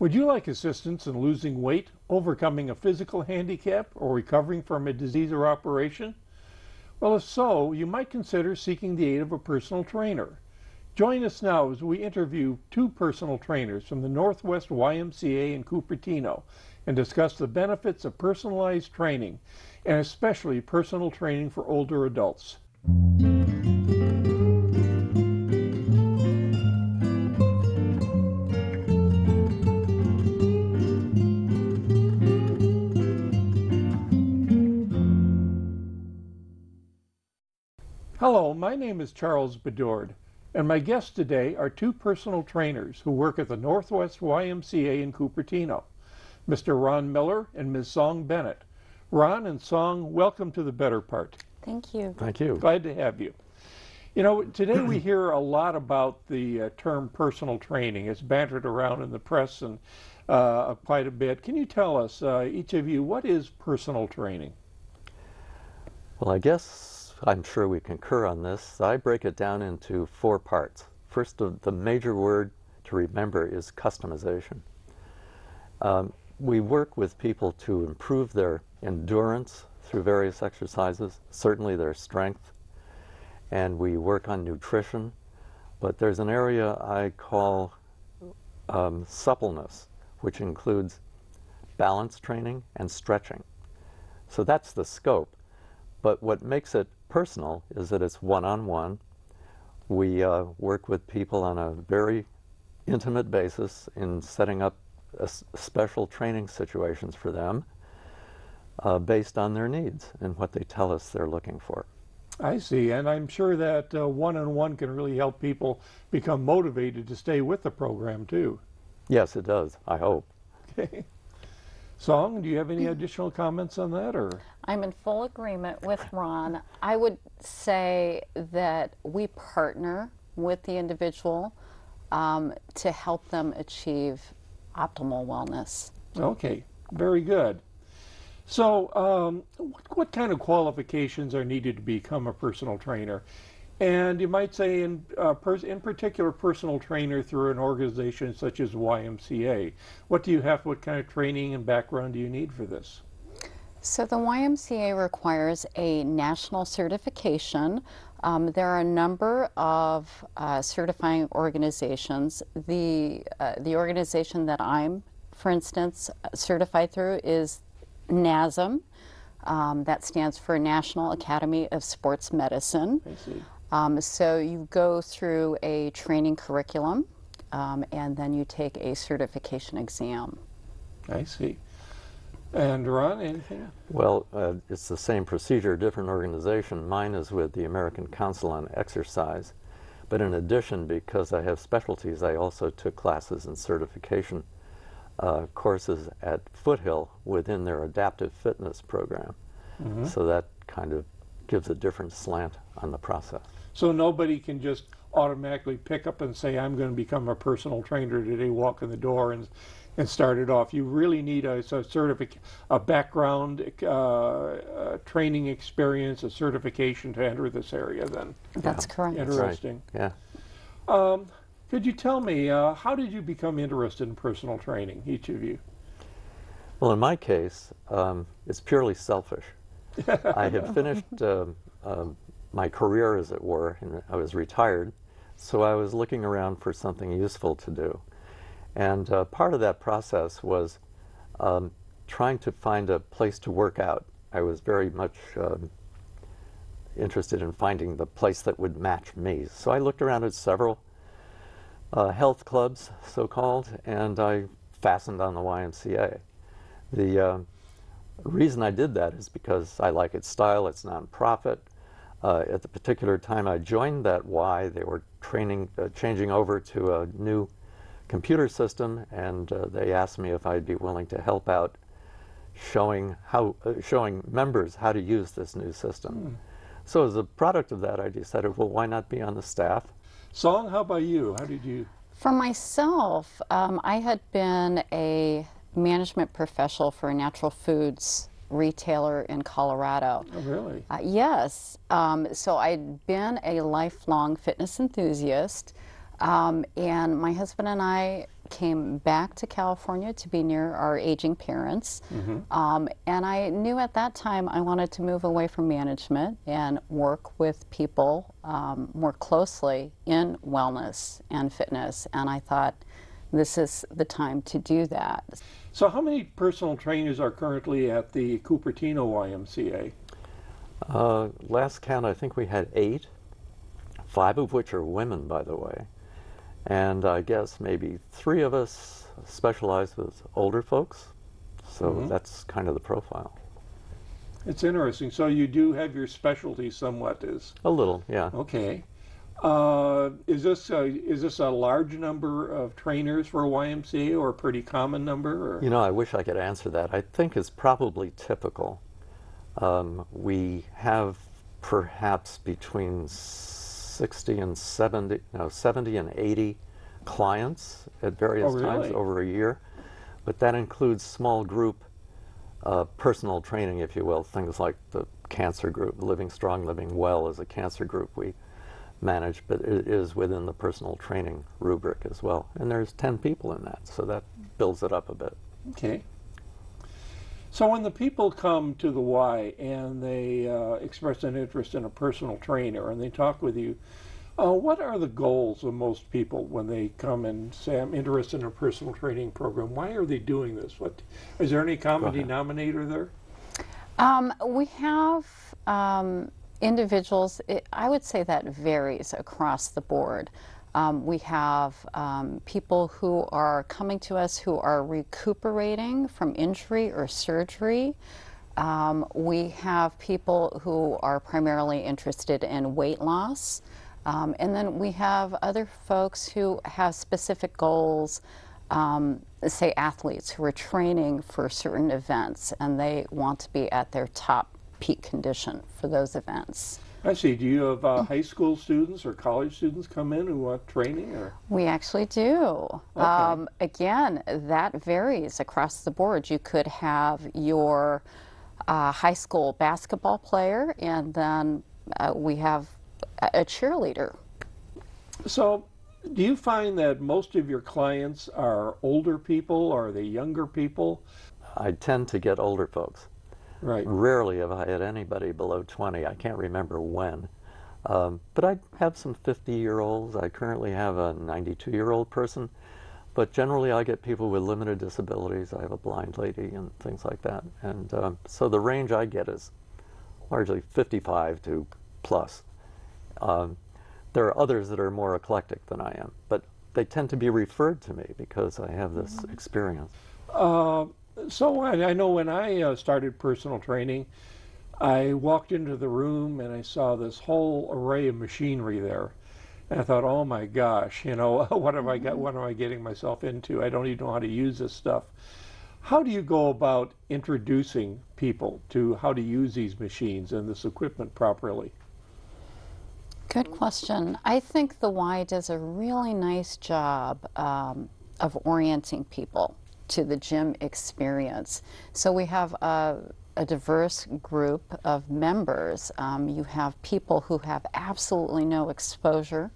Would you like assistance in losing weight, overcoming a physical handicap, or recovering from a disease or operation? Well, if so, you might consider seeking the aid of a personal trainer. Join us now as we interview two personal trainers from the Northwest YMCA in Cupertino and discuss the benefits of personalized training, and especially personal training for older adults. Hello, my name is Charles Bedord, and my guests today are two personal trainers who work at the Northwest YMCA in Cupertino, Mr. Ron Miller and Ms. Song Bennett. Ron and Song, welcome to the better part. Thank you. Thank you. Glad to have you. You know, today we hear a lot about the term personal training. It's bantered around in the press and quite a bit. Can you tell us, each of you, what is personal training? Well, I guess I'm sure we concur on this. I break it down into four parts. First, the major word to remember is customization. We work with people to improve their endurance through various exercises, certainly their strength, and we work on nutrition, but there's an area I call suppleness, which includes balance training and stretching. So that's the scope, but what makes it personal is that it's one-on-one. We work with people on a very intimate basis in setting up special training situations for them based on their needs and what they tell us they're looking for. I see, and I'm sure that one-on-one can really help people become motivated to stay with the program too. Yes, it does, I hope. Okay. Song, do you have any additional comments on that, or? I'm in full agreement with Ron. I would say that we partner with the individual to help them achieve optimal wellness. Okay, very good. So what kind of qualifications are needed to become a personal trainer? And you might say in particular personal trainer through an organization such as YMCA. What kind of training and background do you need for this? So the YMCA requires a national certification. There are a number of certifying organizations. The organization that I'm, for instance, certified through is NASM. That stands for National Academy of Sports Medicine. I see. So you go through a training curriculum and then you take a certification exam. I see. And Ron, anything? Well, it's the same procedure, different organization. Mine is with the American Council on Exercise. But in addition, because I have specialties, I also took classes and certification courses at Foothill within their adaptive fitness program. Mm-hmm. So that kind of gives a different slant on the process. So nobody can just automatically pick up and say, I'm going to become a personal trainer today, walk in the door and start it off. You really need a background, training experience, a certification to enter this area then. That's correct. Interesting. That's right. Yeah. Could you tell me, how did you become interested in personal training, each of you? Well, in my case, it's purely selfish. I had finished my career, as it were, and I was retired, so I was looking around for something useful to do. And part of that process was trying to find a place to work out. I was very much interested in finding the place that would match me. So I looked around at several health clubs, so-called, and I fastened on the YMCA. The reason I did that is because I like its style. It's nonprofit. At the particular time I joined that Y, they were changing over to a new computer system, and they asked me if I'd be willing to help out showing members how to use this new system. So as a product of that, I decided, well, why not be on the staff? Song, how about you? How did you? For myself, I had been a management professional for a natural foods retailer in Colorado. Oh, really? Yes. So I'd been a lifelong fitness enthusiast, and my husband and I came back to California to be near our aging parents. And I knew at that time I wanted to move away from management and work with people more closely in wellness and fitness. And I thought, this is the time to do that. So how many personal trainers are currently at the Cupertino YMCA? Last count, I think we had 8, 5 of which are women, by the way. And I guess maybe 3 of us specialize with older folks. So that's kind of the profile. It's interesting. So you do have your specialty somewhat, is? A little, yeah. Okay. Is this a large number of trainers for a YMCA, or a pretty common number? Or? You know, I wish I could answer that. I think it's probably typical. We have perhaps between 70 and 80 clients at various times over a year, but that includes small group personal training, if you will, things like the cancer group. Living Strong, Living Well is a cancer group we manage, but it is within the personal training rubric as well. And there's 10 people in that, so that builds it up a bit. Okay. So when the people come to the Y and they express an interest in a personal trainer and they talk with you, what are the goals of most people when they come and say, I'm interested in a personal training program? Why are they doing this? Is there any common denominator there? We have individuals, I would say that varies across the board. We have people who are coming to us who are recuperating from injury or surgery. We have people who are primarily interested in weight loss. And then we have other folks who have specific goals, say athletes who are training for certain events and they want to be at their top peak condition for those events. I see. Do you have high school students or college students come in who want training? Or? We actually do. Okay. Again, that varies across the board. You could have your high school basketball player, and then we have a cheerleader. So do you find that most of your clients are older people, or are they younger people? I tend to get older folks. Right. Rarely have I had anybody below 20. I can't remember when. But I have some 50-year-olds. I currently have a 92-year-old person. But generally I get people with limited disabilities. I have a blind lady and things like that. And so the range I get is largely 55 to plus. There are others that are more eclectic than I am, but they tend to be referred to me because I have this experience. So I know when I started personal training, I walked into the room and I saw this whole array of machinery there. And I thought, oh my gosh, you know, what am I getting myself into? I don't even know how to use this stuff. How do you go about introducing people to how to use these machines and this equipment properly? Good question. I think the Y does a really nice job of orienting people to the gym experience. So we have a diverse group of members. You have people who have absolutely no exposure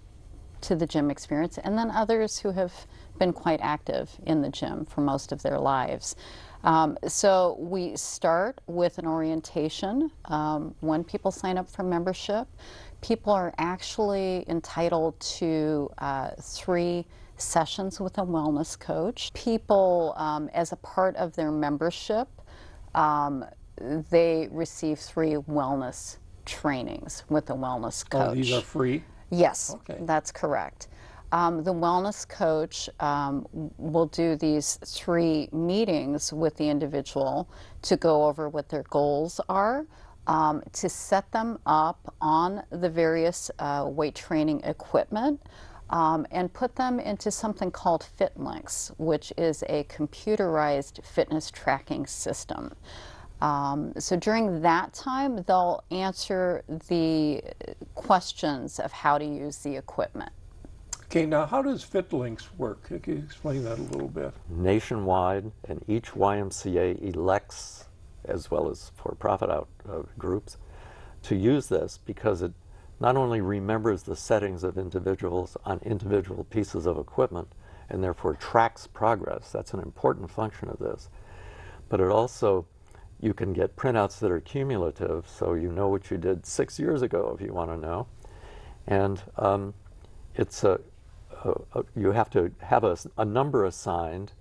to the gym experience, and then others who have been quite active in the gym for most of their lives. So we start with an orientation. When people sign up for membership, people are actually entitled to 3 sessions with a wellness coach. People, as a part of their membership, they receive 3 wellness trainings with a wellness coach. Oh, these are free? Yes, okay. That's correct. The wellness coach will do these 3 meetings with the individual to go over what their goals are, to set them up on the various weight training equipment, and put them into something called FitLinks, which is a computerized fitness tracking system. So during that time, they'll answer the questions of how to use the equipment. Okay, now how does FitLinks work? Can you explain that a little bit? Nationwide, and each YMCA elects, as well as for-profit groups, to use this because it not only remembers the settings of individuals on individual pieces of equipment, and therefore tracks progress. That's an important function of this. But it also, you can get printouts that are cumulative, so you know what you did 6 years ago if you want to know. And it's you have to have a number assigned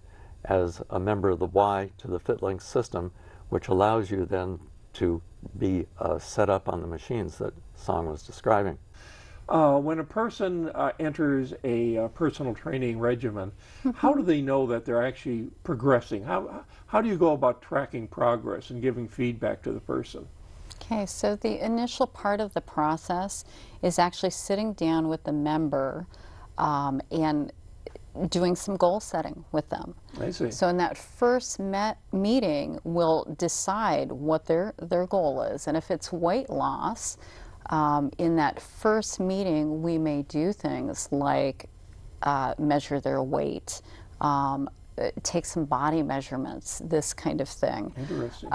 as a member of the Y to the FitLink system, which allows you then to be set up on the machines that Song was describing. When a person enters a personal training regimen, how do they know that they're actually progressing? How do you go about tracking progress and giving feedback to the person? Okay, so the initial part of the process is actually sitting down with the member and doing some goal setting with them. I see. So in that first meeting, we'll decide what their goal is. And if it's weight loss, in that first meeting, we may do things like measure their weight, take some body measurements, this kind of thing. Interesting.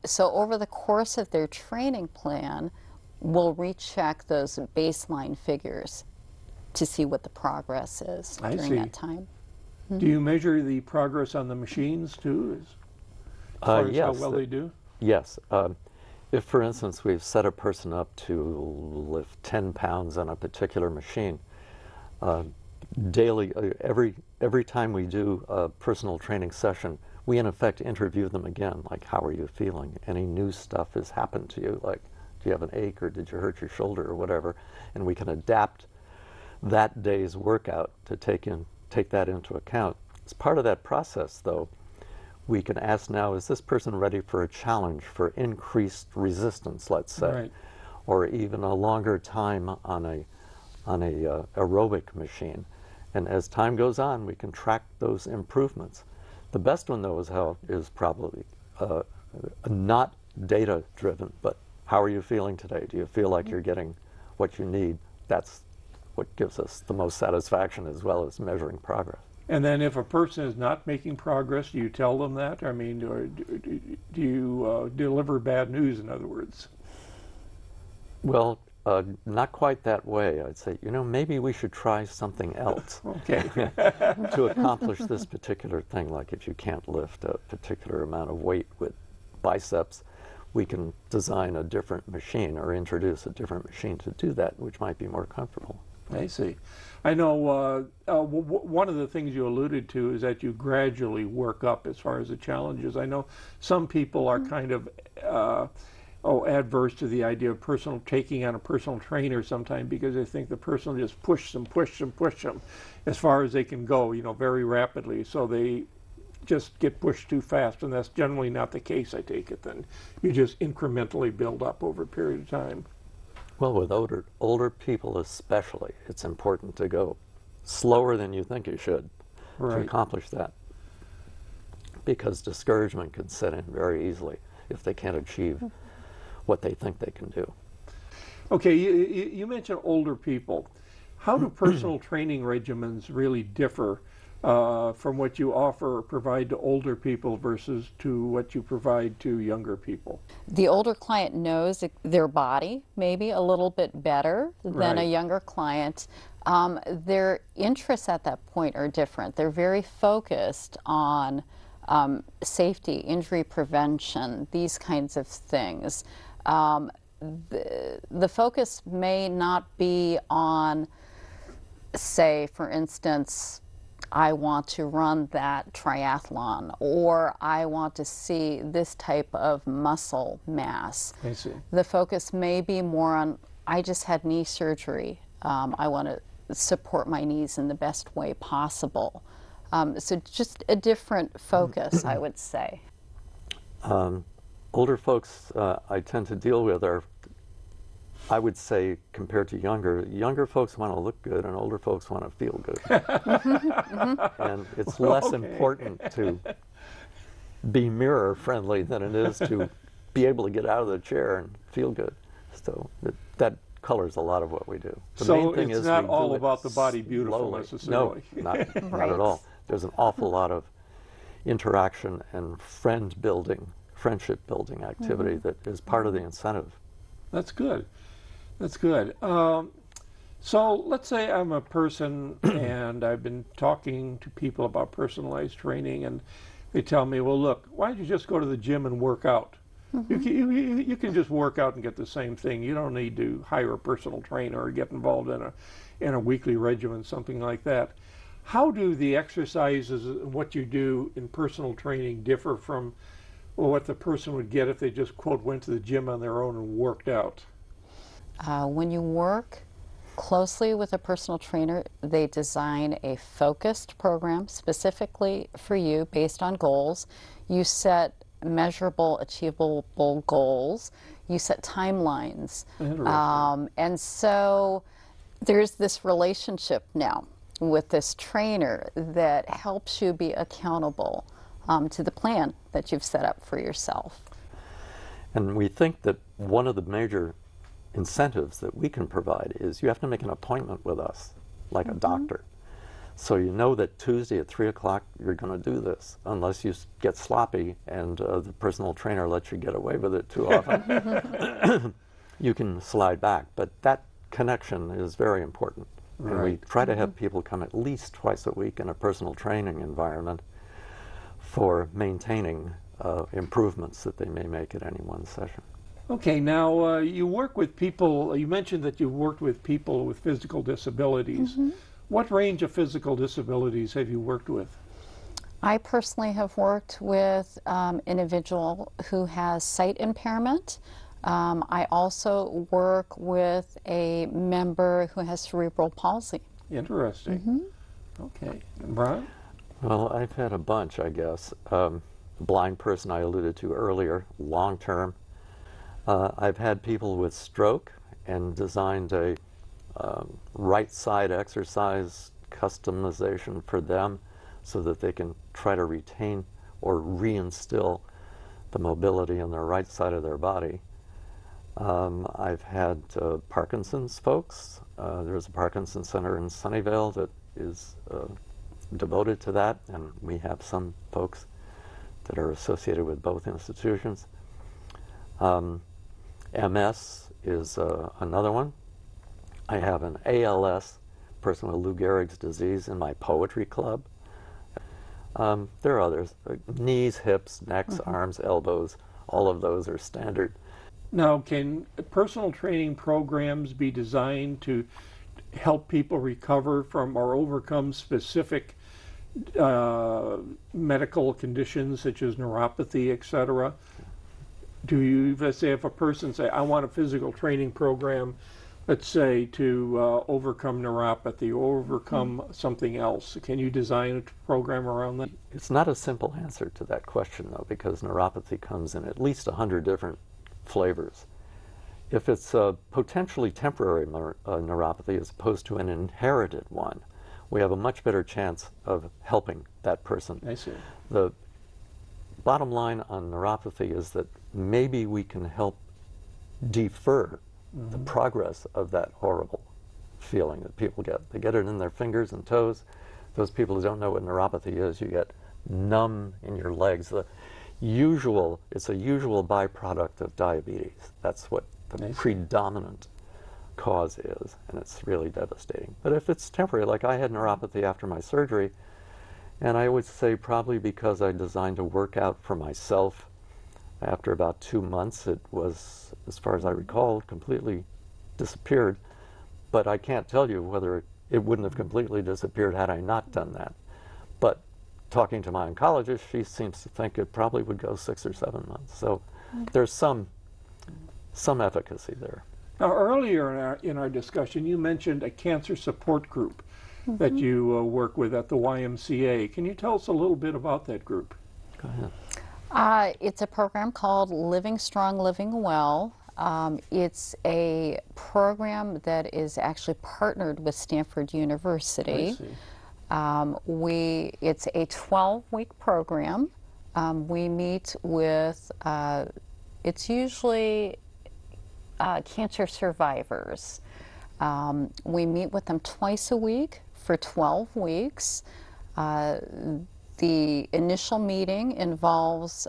So over the course of their training plan, we'll recheck those baseline figures to see what the progress is during that time. Do you measure the progress on the machines too, as far as yes, how well they do? Yes. If, for instance, we've set a person up to lift 10 pounds on a particular machine, daily, every time we do a personal training session, we in effect interview them again, like, how are you feeling? Any new stuff has happened to you, like, do you have an ache or did you hurt your shoulder or whatever? And we can adapt that day's workout to take that into account. As part of that process, though, we can ask now, is this person ready for a challenge, for increased resistance, let's say, Right. or even a longer time on a aerobic machine? And as time goes on, we can track those improvements. The best one, though, is probably not data-driven, but how are you feeling today? Do you feel like you're getting what you need? That's what gives us the most satisfaction, as well as measuring progress. And then if a person is not making progress, do you tell them that? I mean, or do you deliver bad news, in other words? Well, not quite that way. I'd say, maybe we should try something else Okay. to accomplish this particular thing. Like if you can't lift a particular amount of weight with biceps, we can design a different machine or introduce a different machine to do that, which might be more comfortable. I see. I know one of the things you alluded to is that you gradually work up as far as the challenges. I know some people are kind of adverse to the idea of taking on a personal trainer sometimes because they think the person will just push them as far as they can go, very rapidly. So they just get pushed too fast, and that's generally not the case, I take it. Then you just incrementally build up over a period of time. Well, with older people especially, it's important to go slower than you think you should to accomplish that, because discouragement can set in very easily if they can't achieve what they think they can do. Okay, you mentioned older people. How do personal training regimens really differ from what you offer or provide to older people versus to what you provide to younger people? The older client knows their body maybe a little bit better than a younger client. Their interests at that point are different. They're very focused on safety, injury prevention, these kinds of things. The focus may not be on, say, for instance, I want to run that triathlon, or I want to see this type of muscle mass. I see. The focus may be more on, I just had knee surgery. I want to support my knees in the best way possible. So just a different focus, I would say. Older folks I tend to deal with are, I would say, compared to younger folks want to look good and older folks want to feel good. And it's less important to be mirror friendly than it is to be able to get out of the chair and feel good. So that colors a lot of what we do. The main thing it's is not we all do it about the body beautiful slowly. necessarily. No, not at all. There's an awful lot of interaction and friendship building activity that is part of the incentive. That's good. That's good. So let's say I'm a person and I've been talking to people about personalized training, and they tell me, well, look, why don't you just go to the gym and work out? You can just work out and get the same thing. You don't need to hire a personal trainer or get involved in a weekly regimen, something like that. How do the exercises and what you do in personal training differ from what the person would get if they just, quote, went to the gym on their own and worked out? When you work closely with a personal trainer, they design a focused program specifically for you based on goals. You set measurable, achievable goals. You set timelines. And so there's this relationship now with this trainer that helps you be accountable to the plan that you've set up for yourself. And we think that one of the major incentives that we can provide is you have to make an appointment with us, like a doctor. So you know that Tuesday at 3 o'clock you're going to do this, unless you get sloppy and the personal trainer lets you get away with it too often. You can slide back, but that connection is very important. Right. And we try to have people come at least twice a week in a personal training environment for maintaining improvements that they may make at any one session. Okay, now you work with people, you mentioned that you've worked with people with physical disabilities. What range of physical disabilities have you worked with? I personally have worked with an individual who has sight impairment. I also work with a member who has cerebral palsy. Interesting. Okay. And Brian? Well, I've had a bunch, I guess. The blind person I alluded to earlier, long term. I've had people with stroke and designed a right side exercise customization for them so that they can try to retain or reinstill the mobility in their right side of their body. I've had Parkinson's folks. There's a Parkinson's Center in Sunnyvale that is devoted to that, and we have some folks that are associated with both institutions. MS is another one. I have an ALS, person with Lou Gehrig's disease, in my poetry club. There are others, knees, hips, necks, arms, elbows, all of those are standard. Now, can personal training programs be designed to help people recover from or overcome specific medical conditions such as neuropathy, etc.? Do you, let's say if a person say, I want a physical training program, let's say to overcome neuropathy or overcome something else, can you design a program around that? It's not a simple answer to that question, though, because neuropathy comes in at least 100 different flavors. If it's a potentially temporary neuropathy as opposed to an inherited one, we have a much better chance of helping that person. I see. The bottom line on neuropathy is that maybe we can help defer the progress of that horrible feeling that people get. They get it in their fingers and toes. Those people who don't know what neuropathy is, you get numb in your legs. It's a usual byproduct of diabetes. That's what the predominant cause is, and it's really devastating. But if it's temporary, like I had neuropathy after my surgery, and I would say probably because I designed a workout for myself, after about 2 months, it was, as far as I recall, completely disappeared. But I can't tell you whether it wouldn't have completely disappeared had I not done that. But talking to my oncologist, she seems to think it probably would go 6 or 7 months. So there's some efficacy there. Now, earlier in our discussion, you mentioned a cancer support group that you work with at the YMCA. Can you tell us a little bit about that group? Go ahead. It's a program called Living Strong, Living Well. It's a program that is actually partnered with Stanford University. I see. It's a 12-week program. We meet with, it's usually cancer survivors. We meet with them twice a week for 12 weeks. The initial meeting involves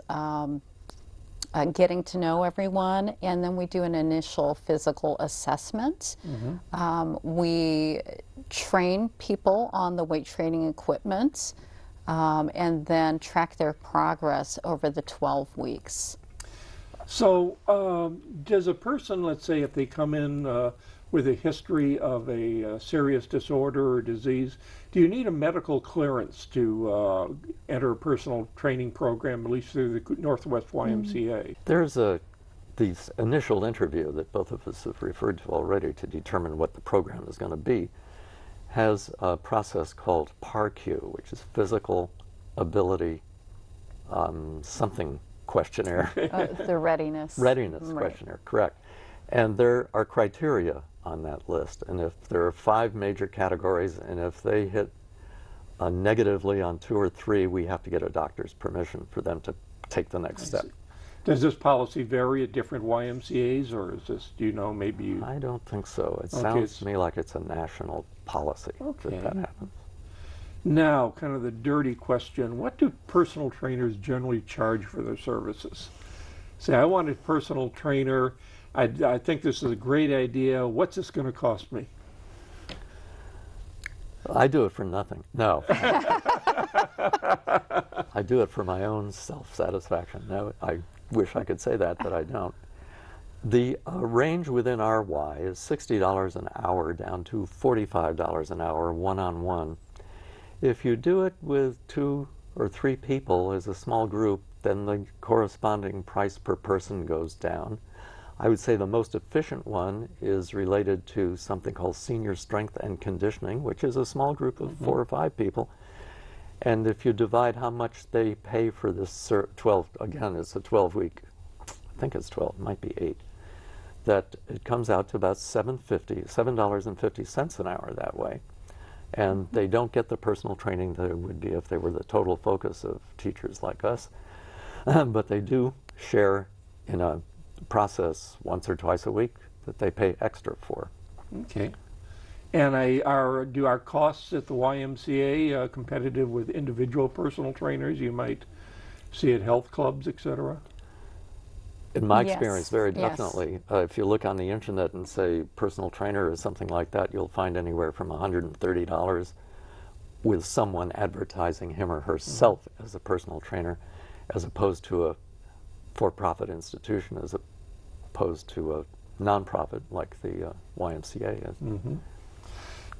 getting to know everyone, and then we do an initial physical assessment. We train people on the weight training equipment, and then track their progress over the 12 weeks. So does a person, let's say if they come in with a history of a serious disorder or disease, do you need a medical clearance to enter a personal training program, at least through the Northwest YMCA? There's the initial interview that both of us have referred to already to determine what the program is going to be, has a process called PARQ, which is Physical Ability something questionnaire. The readiness. Readiness Right. questionnaire, correct. And there are criteria on that list. And if there are 5 major categories, and if they hit negatively on 2 or 3, we have to get a doctor's permission for them to take the next step. Does this policy vary at different YMCAs, or is this, do you know, maybe you... I don't think so. It Okay, sounds to me like it's a national policy that happens. Now, kind of the dirty question, what do personal trainers generally charge for their services? Say, I want a personal trainer, I think this is a great idea, what's this going to cost me? I do it for nothing. No. I do it for my own self-satisfaction. No, I wish I could say that, but I don't. The range within RY is $60 an hour down to $45 an hour, one-on-one. If you do it with 2 or 3 people as a small group, then the corresponding price per person goes down. I would say the most efficient one is related to something called senior strength and conditioning, which is a small group of 4 or 5 people. And if you divide how much they pay for this 12, again, it's a 12-week, I think it's 12, it might be 8, that it comes out to about $7.50 an hour that way. And they don't get the personal training that it would be if they were the total focus of teachers like us. But they do share in a process once or twice a week that they pay extra for. Okay. And do our costs at the YMCA competitive with individual personal trainers you might see at health clubs, etc.? In my Yes, experience, very yes. definitely. If you look on the internet and say personal trainer or something like that, you'll find anywhere from $130 with someone advertising him or herself as a personal trainer, as opposed to a for-profit institution, as opposed to a nonprofit like the YMCA is.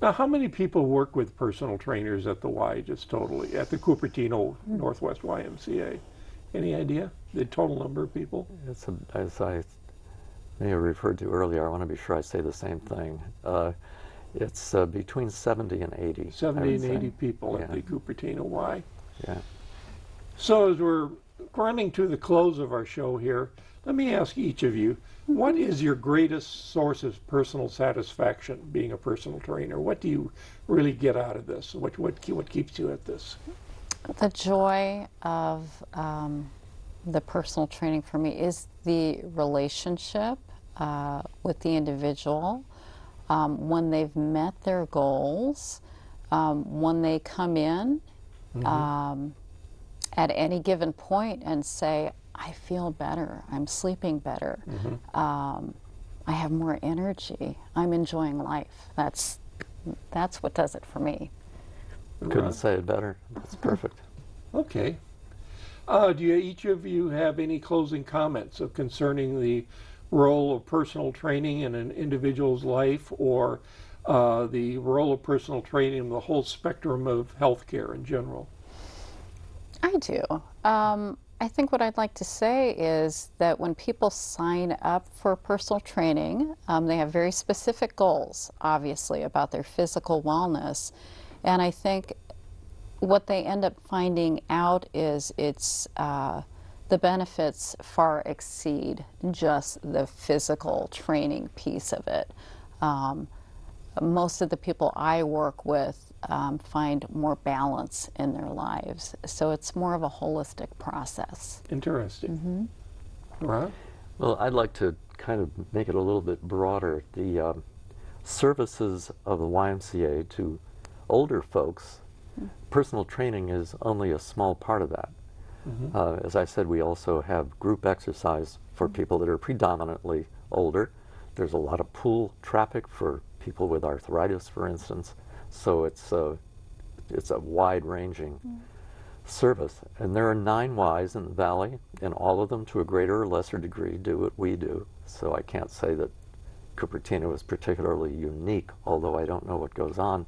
Now, how many people work with personal trainers at the Y, just totally, at the Cupertino Northwest YMCA? Any idea? The total number of people? It's as I may have referred to earlier, I want to be sure I say the same thing. It's between 70 and 80. 70 and 80 people at the Cupertino Y. Yeah. So as we're running to the close of our show here, let me ask each of you, what is your greatest source of personal satisfaction being a personal trainer? What do you really get out of this? What keeps you at this? The joy of the personal training for me is the relationship with the individual when they've met their goals, when they come in at any given point and say, I feel better, I'm sleeping better, I have more energy, I'm enjoying life. That's what does it for me. Couldn't say it better. That's perfect. Okay. Do each of you have any closing comments concerning the role of personal training in an individual's life, or the role of personal training in the whole spectrum of healthcare in general? I do. I think what I'd like to say is that when people sign up for personal training, they have very specific goals, obviously, about their physical wellness. And I think what they end up finding out is the benefits far exceed just the physical training piece of it. Most of the people I work with find more balance in their lives. So it's more of a holistic process. Interesting. Right? Well, I'd like to kind of make it a little bit broader. The services of the YMCA to older folks, personal training is only a small part of that. As I said, we also have group exercise for people that are predominantly older. There's a lot of pool traffic for people with arthritis, for instance. So it's a wide-ranging service. And there are 9 Ys in the valley, and all of them, to a greater or lesser degree, do what we do. So I can't say that Cupertino is particularly unique, although I don't know what goes on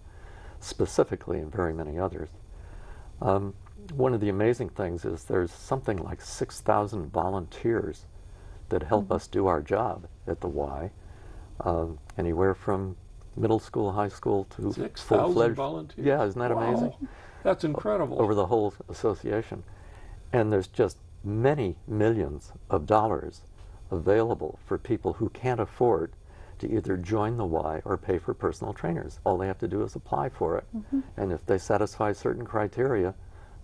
specifically in very many others. One of the amazing things is there's something like 6,000 volunteers that help us do our job at the Y, anywhere from middle school, high school to 6,000 volunteers. Yeah, isn't that amazing? That's incredible. Over the whole association. And there's just many millions of dollars available for people who can't afford to either join the Y or pay for personal trainers. All they have to do is apply for it. And if they satisfy certain criteria,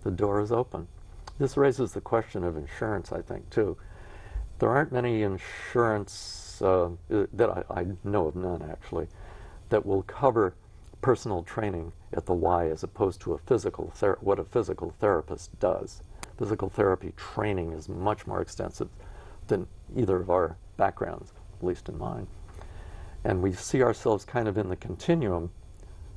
the door is open. This raises the question of insurance, I think, too. There aren't many insurance, that I know of none actually, that will cover personal training at the Y as opposed to what a physical therapist does. Physical therapy training is much more extensive than either of our backgrounds, at least in mine. And we see ourselves kind of in the continuum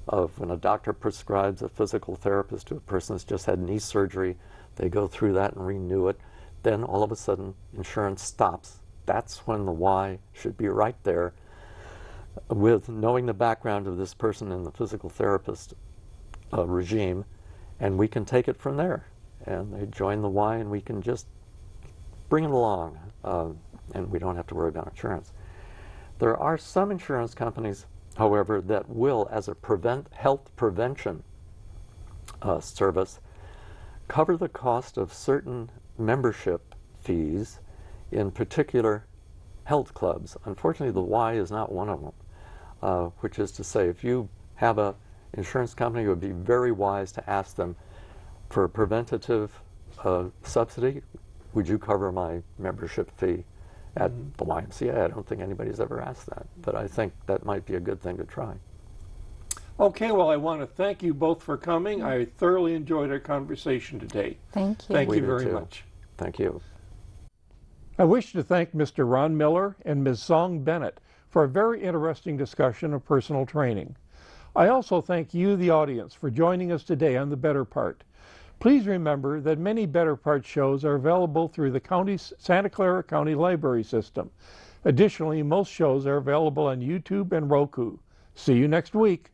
of when a doctor prescribes a physical therapist to a person that's just had knee surgery, they go through that and renew it. Then all of a sudden insurance stops. That's when the Y should be right there with knowing the background of this person in the physical therapist regime, and we can take it from there. And they join the Y and we can just bring it along, and we don't have to worry about insurance. There are some insurance companies, however, that will, as a health prevention service, cover the cost of certain membership fees in particular health clubs. Unfortunately, the Y is not one of them, which is to say, if you have an insurance company, it would be very wise to ask them for a preventative subsidy, would you cover my membership fee at the YMCA? I don't think anybody's ever asked that, but I think that might be a good thing to try. Okay, well, I want to thank you both for coming. I thoroughly enjoyed our conversation today. Thank you. Thank you very much. Thank you. I wish to thank Mr. Ron Miller and Ms. Song Bennett for a very interesting discussion of personal training. I also thank you, the audience, for joining us today on The Better Part. Please remember that many Better Part shows are available through the county's Santa Clara County Library System. Additionally, most shows are available on YouTube and Roku. See you next week.